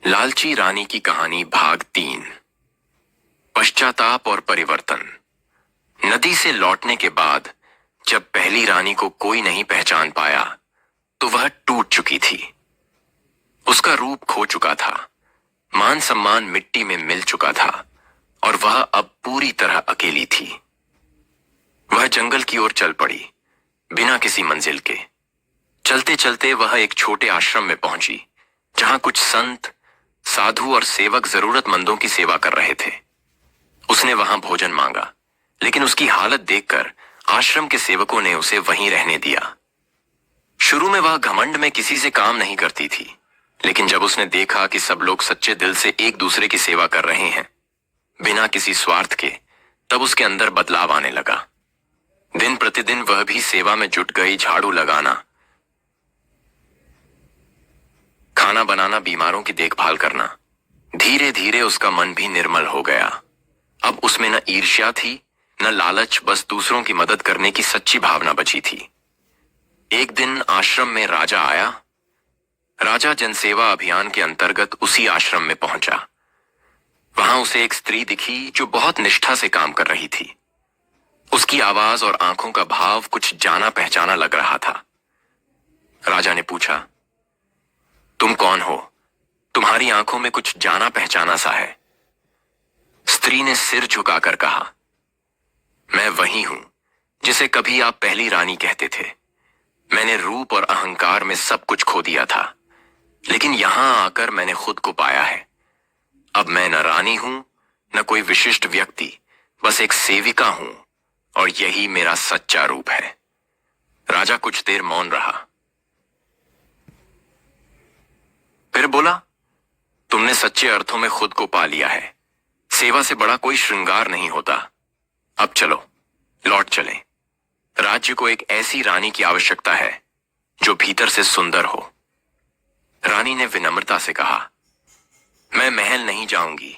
लालची रानी की कहानी भाग 3। पश्चाताप और परिवर्तन। नदी से लौटने के बाद जब पहली रानी को कोई नहीं पहचान पाया तो वह टूट चुकी थी। उसका रूप खो चुका था, मान सम्मान मिट्टी में मिल चुका था और वह अब पूरी तरह अकेली थी। वह जंगल की ओर चल पड़ी, बिना किसी मंजिल के। चलते चलते वह एक छोटे आश्रम में पहुंची जहां कुछ संत, साधु और सेवक जरूरतमंदों की सेवा कर रहे थे। उसने वहां भोजन मांगा, लेकिन उसकी हालत देखकर आश्रम के सेवकों ने उसे वहीं रहने दिया। शुरू में वह घमंड में किसी से काम नहीं करती थी, लेकिन जब उसने देखा कि सब लोग सच्चे दिल से एक दूसरे की सेवा कर रहे हैं, बिना किसी स्वार्थ के, तब उसके अंदर बदलाव आने लगा। दिन प्रतिदिन वह भी सेवा में जुट गई। झाड़ू लगाना, खाना बनाना, बीमारों की देखभाल करना। धीरे धीरे उसका मन भी निर्मल हो गया। अब उसमें न ईर्ष्या थी, न लालच, बस दूसरों की मदद करने की सच्ची भावना बची थी। एक दिन आश्रम में राजा आया। राजा जनसेवा अभियान के अंतर्गत उसी आश्रम में पहुंचा। वहां उसे एक स्त्री दिखी जो बहुत निष्ठा से काम कर रही थी। उसकी आवाज और आंखों का भाव कुछ जाना पहचाना लग रहा था। राजा ने पूछा, तुम कौन हो? तुम्हारी आंखों में कुछ जाना पहचाना सा है। स्त्री ने सिर झुकाकर कहा, मैं वही हूं जिसे कभी आप पहली रानी कहते थे। मैंने रूप और अहंकार में सब कुछ खो दिया था, लेकिन यहां आकर मैंने खुद को पाया है। अब मैं न रानी हूं, न कोई विशिष्ट व्यक्ति, बस एक सेविका हूं, और यही मेरा सच्चा रूप है। राजा कुछ देर मौन रहा, फिर बोला, तुमने सच्चे अर्थों में खुद को पा लिया है। सेवा से बड़ा कोई श्रृंगार नहीं होता। अब चलो, लौट चलें। राज्य को एक ऐसी रानी की आवश्यकता है जो भीतर से सुंदर हो। रानी ने विनम्रता से कहा, मैं महल नहीं जाऊंगी,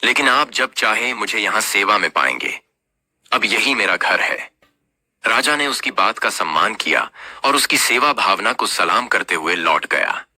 लेकिन आप जब चाहे मुझे यहां सेवा में पाएंगे। अब यही मेरा घर है। राजा ने उसकी बात का सम्मान किया और उसकी सेवा भावना को सलाम करते हुए लौट गया।